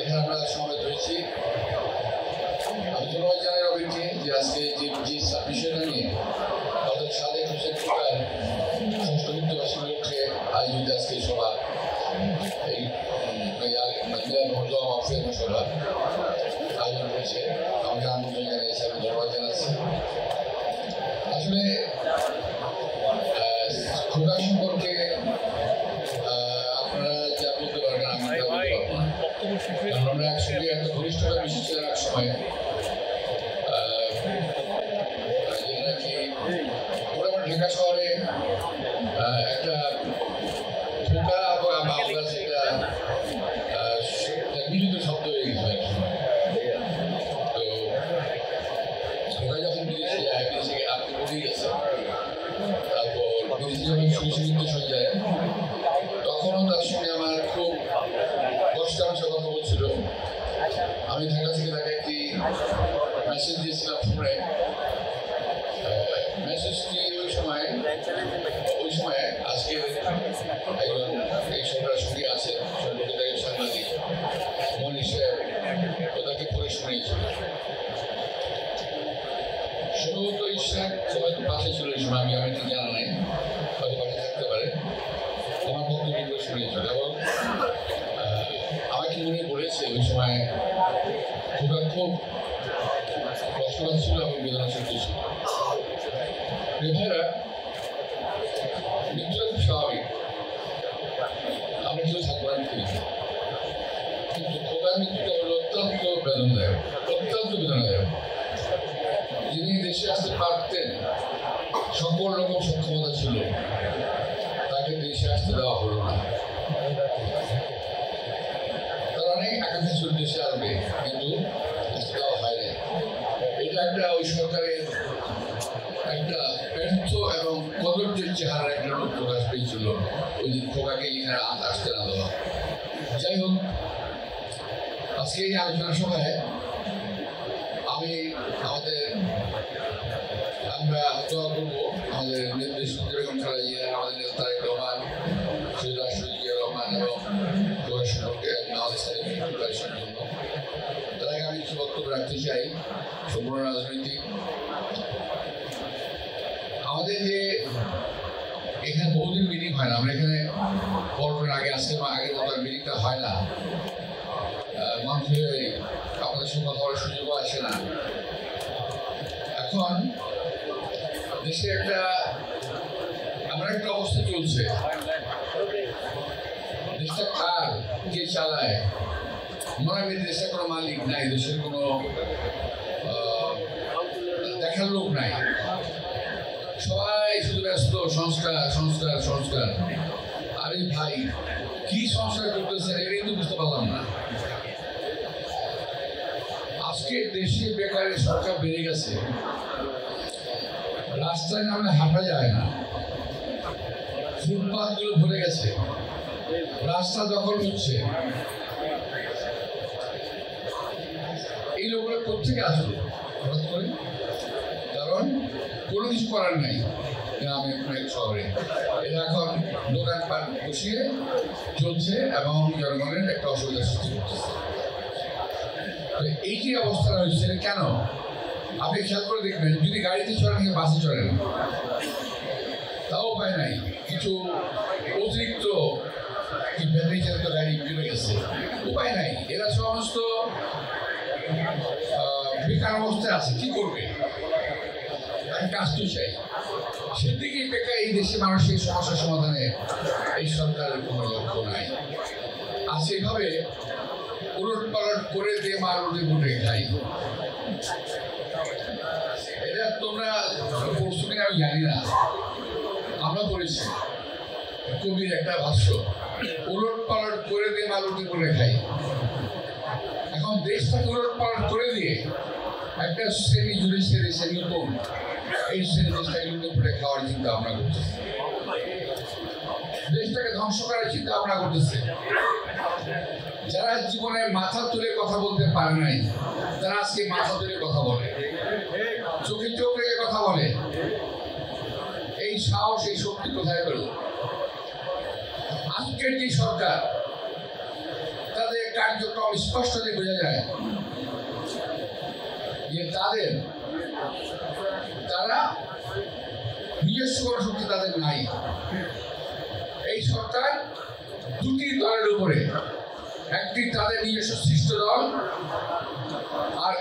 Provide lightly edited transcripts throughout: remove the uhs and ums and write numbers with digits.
এখানে আমরা সমবেত হয়েছি। আমি ধন্যবাদ জানাই রবিনকে যে আজকে যে বিষয়টা নিয়ে অর্থাৎ সাদেক হোসেন খোকার ষষ্ঠ মৃত্যুবার্ষিকী লক্ষ্যে আয়োজিত আজকে সভা, এই সভা আয়োজন করেছে, আমাকে আমন্ত্রণ জানিয়েছে, আমি ধন্যবাদ জানাচ্ছি। আসলে খোকা সম্পর্কে আপনারা যা বলতে পারবেন আমি তা বলতে পারবো না, কারণ আমরা একসঙ্গে এত ঘনিষ্ঠভাবে মিশেছিলাম এক সময়, যেটা নাকি মোটামুটি ঢাকা শহরে একটা খোকা এবং আমরা সেটা মিলিত শব্দ হয়ে গেছিল এক সময়। তো খোকা যখন বিদেশে যায়, বিদেশে আপনি বলেই গেছেন, তারপর বিদেশে যখন সুবিধা সজ্জায়, তখনও তার সঙ্গে আমার খুব কষ্টে আমার সাথে কথা বলছিল। আমি ঢাকা থেকে তাকে একটি মেসেজ দিয়েছিলাম ফোনে। মেসেজটি ওই সময় আজকে একজন এই সরকারের সঙ্গে আছে সাংবাদিক মনীষ সাহেব, তাকে পড়ে শুনিয়েছিল। সম্ভবত ইশাক হয়তো পাশে ছিল এই সময়, আমি ঠিক জানা নাই, হয়তো পাশে থাকতে পারে। আমার বক্তব্য করে শুনিয়েছিল এবং আমাকে মনে বলেছে ওই সময় খোকা খুব কষ্ট ছিল এবং বেদনাশীল ছিল। ভাইরা, মৃত্যুটা খুব স্বাভাবিক, আমরা কেউ থাকবো না পৃথিবীতে, কিন্তু খোকার মৃত্যুটা হলো অত্যন্ত বেদনাদায়ক, অত্যন্ত বেদনাদায়ক। যিনি দেশে আসতে পারতেন, সকল রকম সক্ষমতা ছিল, তাকে দেশে আসতে দেওয়া হলো না। তার অনেক আকাঙ্ক্ষা ছিল দেশে আসবে, কিন্তু আসতে দেওয়া হয়নি। এটা একটা ওই সরকারের একটা ব্যর্থ এবং কদর্যের চেহারার একটা রূপ প্রকাশ পেয়েছিল ওই দিন খোকাকে এখানে আসতে না দেওয়া। যাই হোক, আজকে এই আলোচনা সভায় আমরা দোয়া করবো আমাদের নির্দেশ বেগম খালেদা জিয়া, আমাদের নেতা তারেক রহমান, শহীদ রাষ্ট্রপতি জিয়া রহমান এবং খোকা সম্পর্কে আমাদের সাথে প্রিপারেশনের জন্য। তার আগে আমি কিছু বক্তব্য রাখতে চাই সম্পূর্ণ রাজনৈতিক। আমাদের যে এখানে বহুদিন মিটিং হয় না, আমরা এখানে পর্বের আগে আজকে আগের মতো মিটিংটা হয় না, মানুষের আপনাদের সঙ্গে কথা বলার সুযোগও আসে না। এখন দেশে এমন একটা অবস্থা চলছে, দেশটা কার, কে চালায়, মনে হয় দেশটা কোনো মালিক নাই, দেশের কোনো দেখার লোক নাই, সবাই শুধু ব্যস্ত সংস্কার সংস্কার সংস্কার। আরে ভাই, কি সংস্কার করতেছেন এটাই তো বুঝতে পারলাম না। আজকে দেশে বেকারের সংখ্যা বেড়ে গেছে, রাস্তায় নামলে হাঁটা যায় না, ফুটপাথ গুলো ভরে গেছে, রাস্তা দখল হচ্ছে। এই লোকগুলো কোথেকে আসলো হঠাৎ করে? কারণ কোনো কিছু করার নাই গ্রামে শহরে, এরা এখন দোকানপাট বসিয়ে চলছে এবং জনগণের একটা অসুবিধার সৃষ্টি করতেছে। এই যে অবস্থা রয়েছে কেন আপনি খেয়াল করে দেখবেন, যদি গাড়িতে চড়েন বাসে চড়েন তাও উপায় নাই, কিছু অতিরিক্ত ব্যাটারি চালিত গাড়ি বেড়ে গেছে, উপায় নাই। এরা সমস্ত বেকার অবস্থায় আছে, কি করবে? কাজ তো চাই, সেদিকেই বেকার। এই দেশে মানুষের সমস্যার সমাধানে এই সরকারের কোনো লক্ষ্য নাই। আছে এভাবে উলট পালট করে দিয়ে মার উঠে উঠে খাই। এটা তোমরা পড়ছো কিনা আমি জানি না, আমরা পড়েছি কবির একটা ভাষ্য, উলট পালট করে দিয়ে মার উঠে করে খাই। এখন দেশটাকে উলট পালট করে দিয়ে একটা শ্রেণী জুড়ে শ্রেণী নতুন এই শ্রেণী দেশটাকে লুটে পুটে খাওয়ার চিন্তা ভাবনা করতেছে, দেশটাকে ধ্বংস করার চিন্তা ভাবনা করতেছে। যারা জীবনে মাথা তুলে কথা বলতে পারে নাই, তারা আজকে মাথা তুলে কথা বলে, চোখে চোখ রেখে কথা বলে। এই সাহস, এই শক্তি কোথায় পেল? আজকের যে সরকার, তাদের কার্যক্রম স্পষ্টতই বোঝা যায় যে তারা নিজস্ব কোনো শক্তি তাদের নাই। এই সরকার দুটি দলের উপরে, একটি তাদের নিজস্ব সৃষ্ট দল আর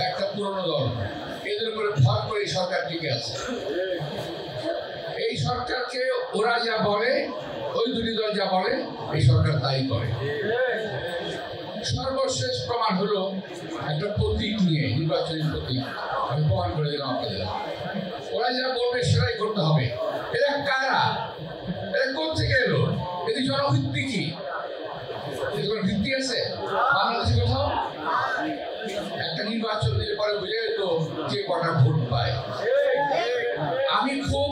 একটা পুরনো দল, এদের উপরে ভর করে এই সরকার টিকে আছে। এই সরকারকে ওরা যা বলে, ওই দুটি দল যা বলে, এই সরকার তাই করে। সর্বশেষ প্রমাণ হলো একটা প্রতীক নিয়ে, নির্বাচনী প্রতীক। আমি প্রমাণ করে দিলাম আপনাদের। ওরা যা বলবে সেটাই করতে হবে। এরা কারা? এরা কোথা থেকে এলো? এদের জনভিত্তি কি? এদের কোনো ভিত্তি আছে বাংলাদেশে কোথাও? একটা নির্বাচন দিলে পরে বুঝে যেত যে কটা ভোট পায়। আমি খুব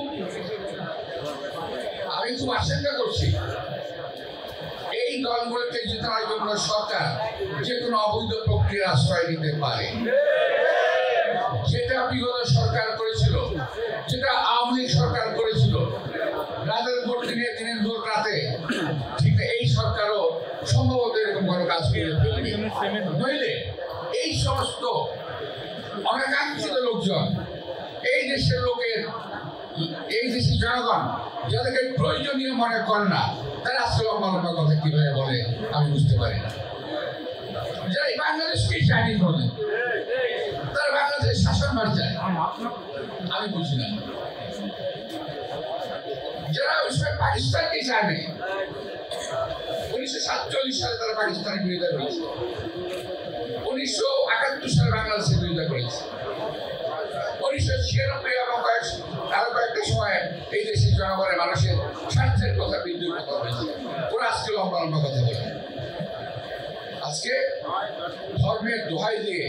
আশঙ্কা করছি এই দলগুলোকে জেতানোর জন্য সরকার যে কোনো অবৈধ প্রক্রিয়া আশ্রয় নিতে পারে। যেটা বিগত সরকার করেছিল, যেটা আওয়ামী লীগ সরকার করেছিল, রাতের ভোট দিনের ভোট রাতে, ঠিক এই সরকারও সম্ভবত এরকম কোনো কাজ করে ফেলবে। নইলে এই সমস্ত অনাকাঙ্ক্ষিত লোকজন, এই দেশের জনগণ যাদেরকে প্রয়োজনীয় মনে করেন না, তারা আসলে লম্বা কথা কিভাবে বলে আমি বুঝতে পারি না। যারা এই বাংলাদেশকে চায়নি কোনদিন, তারা বাংলাদেশের শাসনভার চায়, আমি বুঝি না। যারা ওই সময় পাকিস্তানকে চায়নি, 1947 সালে তারা পাকিস্তানের বিরোধিতা করেছে, 1971 সালে বাংলাদেশের বিরোধিতা করেছে, 1996 এবং আরো কয়েকটা সময় এই দেশের জনগণের মানুষের স্বার্থের কথা, বিদ্যুৎ কথা হয়েছে। ওরা আজকে লম্বা কথা বলে। আজকে ধর্মের দোহাই দিয়ে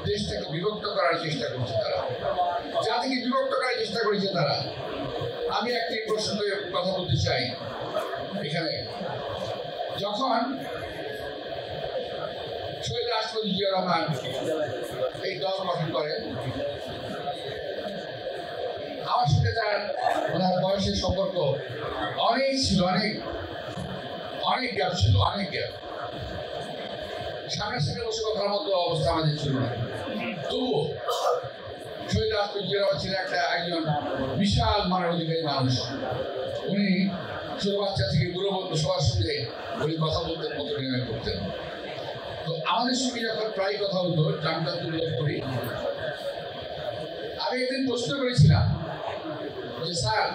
দেশটাকে বিভক্ত করার চেষ্টা করছে তারা, জাতিকে বিভক্ত করার চেষ্টা করেছে তারা। আমি একটি প্রসঙ্গে কথা বলতে চাই। এখানে যখন শহীদ রাষ্ট্রপতি জিয়া রহমান এই দল গঠন করেন, আমার সাথে ওনার বয়সের সম্পর্ক অনেক ছিল, অনেক গ্যাপ ছিল, অনেক গ্যাপ। সামনের সাথে বসে কথার মতো অবস্থা আমাদের ছিল না। তবুও শহীদ রাষ্ট্রপতি জিয়া রহমান ছিলেন একজন বিশাল মানবাধিকারী মানুষ। উনি ছোট বাচ্চা থেকে বুড়ো সবার সঙ্গে উনি কথা বলতেন, মত বিনিময় করতেন। তো আমাদের সঙ্গে যখন প্রায় কথা হতো, জানটা তুলে করি, আমি একদিন প্রশ্ন করেছিলাম যে স্যার,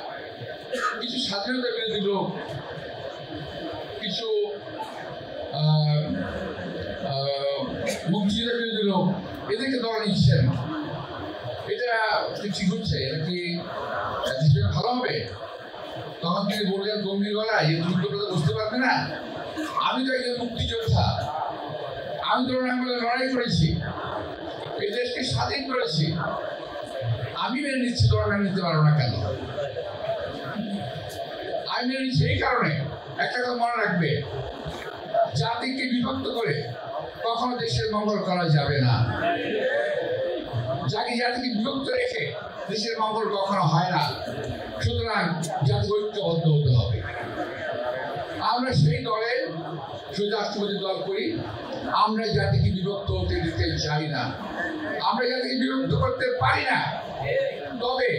কিছু স্বাধীনতা বিরোধী লোক, কিছু মুক্তিযুদ্ধ বিরোধী লোক, এদেরকে দল নিচ্ছেন, এটা ঠিক হচ্ছে? এটা কি ভালো হবে? তখন তিনি বললেন গম্ভীর গলায়, এই যুদ্ধটা তো বুঝতে পারবে না, আমি তো একজন মুক্তিযোদ্ধা, আমি আন্দোলনে লড়াই করেছি, এই দেশকে স্বাধীন করেছি, আমি মেনে নিচ্ছি, তোমরা মেনে নিতে পারো না কেন? আমি মেনে নিচ্ছি এই কারণে, একটা কথা মনে রাখবে, জাতিকে বিভক্ত করে কখনো দেশের মঙ্গল করা যাবে না। জাতিকে বিভক্ত রেখে দেশের মঙ্গল কখনো হয় না। সুতরাং জাতি ঐক্যবদ্ধ হতে হবে। আমরা সেই দলের রাষ্ট্রপতি দল করি, আমরা জাতিকে বিভক্ত হতে দিতে চাই না, আমরা জাতিকে বিভক্ত করতে পারি না। তবে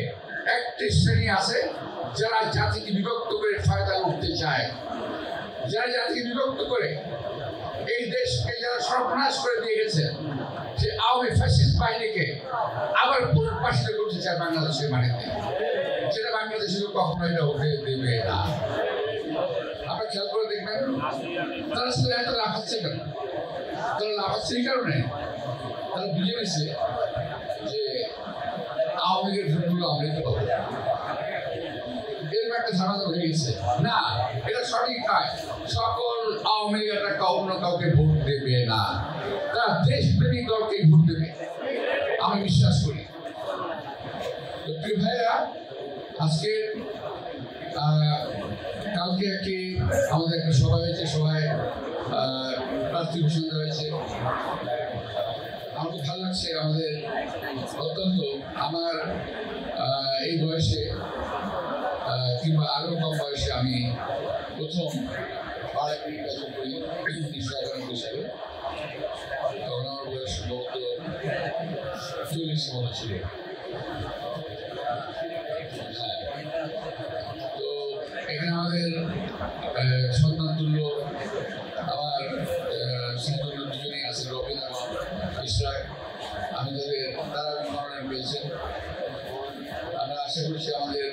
একটি শ্রেণী আছে যারা জাতিকে বিভক্ত করে ফায়দা উঠতে চায়, যারা জাতিকে বিভক্ত করে এই দেশকে যারা সর্বনাশ করে দিয়ে গেছে, সে আওয়ামী ফ্যাসিস্ট বাহিনীকে আবার পুনর্বাসিত করতে চায় বাংলাদেশের মাটিতে, যেটা বাংলাদেশের কখনো এটা হতে দেবে না। আপনারা খেয়াল করে দেখবেন তারা শুধু এত লাফাচ্ছে কেন? তারা লাফাচ্ছে এই কারণে তারা বুঝে গেছে যে আওয়ামী লীগের ভোটগুলো আমরাই পাবো, এরকম একটা ধারণা হয়ে গেছে। না, এটা সঠিক নয়। সকল আওয়ামী লীগ একটা অন্য কাউকে ভোট দেবে না, তারা দেশপ্রেমিক দলকে ভোট দেবে, আমি বিশ্বাস করি। তো প্রিয় ভাইয়েরা, আজকে কালকে আমাদের একটা সভা হয়েছে, সভায় প্রার্থী ঘোষণা হয়েছে। আমার খুব ভালো লাগছে। আমাদের অত্যন্ত আমার এই বয়সে কিংবা আরো কম বয়সে আমি প্রথম পাড়া নির্বাচন করি 1991 পুলিশের মতো ছিল। তো এখানে আমাদের সন্তান তুল্য আমার সন্তান দুজনেই আছে, রবিন এবং ইশরাক। তারা মনোনয়ন পেয়েছেন। আমরা আশা করছি আমাদের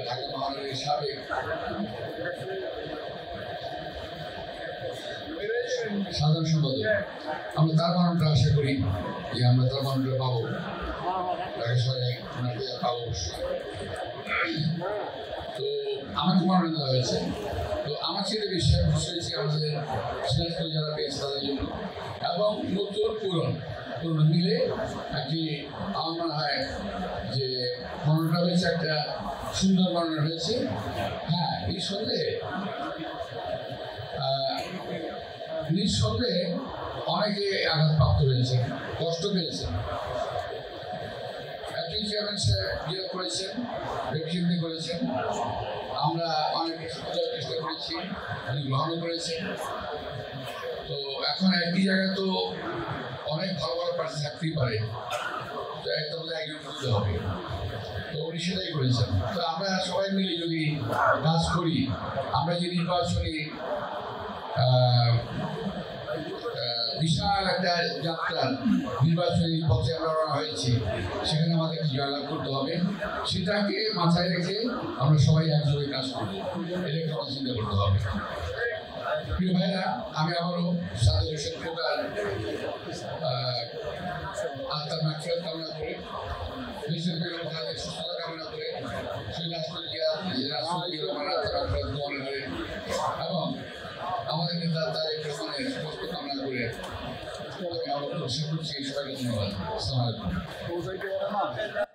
ঢাকা মহানগরীর সাবেক সাধারণ সম্পাদক, আমরা তার মনোনয়নটা আশা করি যে আমরা তার মনোনয়নটা পাবো, ঢাকা শহরে ওনাকে পাবো। তো আমাকে মনোনয়ন দেওয়া হয়েছে। তো আমার সেটা বিশ্বাস হয়েছে আমাদের সিরাজগঞ্জ যারা পেয়েছে তাদের জন্য, এবং নতুন পুরনো মিলে একটি আমার মনে হয় যে মনোনয়নটা হয়েছে, একটা সুন্দর মনোনয়ন হয়েছে। হ্যাঁ, নিঃসন্দেহে অনেকে আঘাতপ্রাপ্ত হয়েছে, কষ্ট পেয়েছে। একজন চেয়ারম্যান সাহেব ইয়ে করেছেন, ব্যক্তিগত করেছেন, আমরা অনেক চেষ্টা করেছি, উনি গ্রহণ করেছেন। তো এখন একই জায়গায় তো অনেক ভালো ভালো প্রার্থী থাকতেই পারে, তো একটা বোধহয় একজন দিতে হবে। তো উনি সেটাই করেছেন। তো আমরা সবাই মিলে যদি কাজ করি, আমরা যে নির্বাচনী বিশাল একটা যাত্রা নির্বাচনী পথে আমরা রওনা হয়েছি, সেখানে আমাদেরকে জয়লাভ করতে হবে। সেটাকে মাথায় রেখে আমরা সবাই একযোগে কাজ করবো, এটা একটা কথা চিন্তা করতে হবে। প্রিয় ভাইরা, আমি আবারও সাদর হোসেন খোকার আত্মার মাগফিরাত কামনা করে, দেশের বেগম তাদের সুস্থতা কামনা করে, সেই রাষ্ট্রীয় আত্মার মাগফিরাত কামনা করে, এবং আমাদের নেতা তারেক রহমানের সুস্থ কামনা করে আমি আবার প্রশ্ন করছি। সবাইকে ধন্যবাদ। আসসালামু আলাইকুম।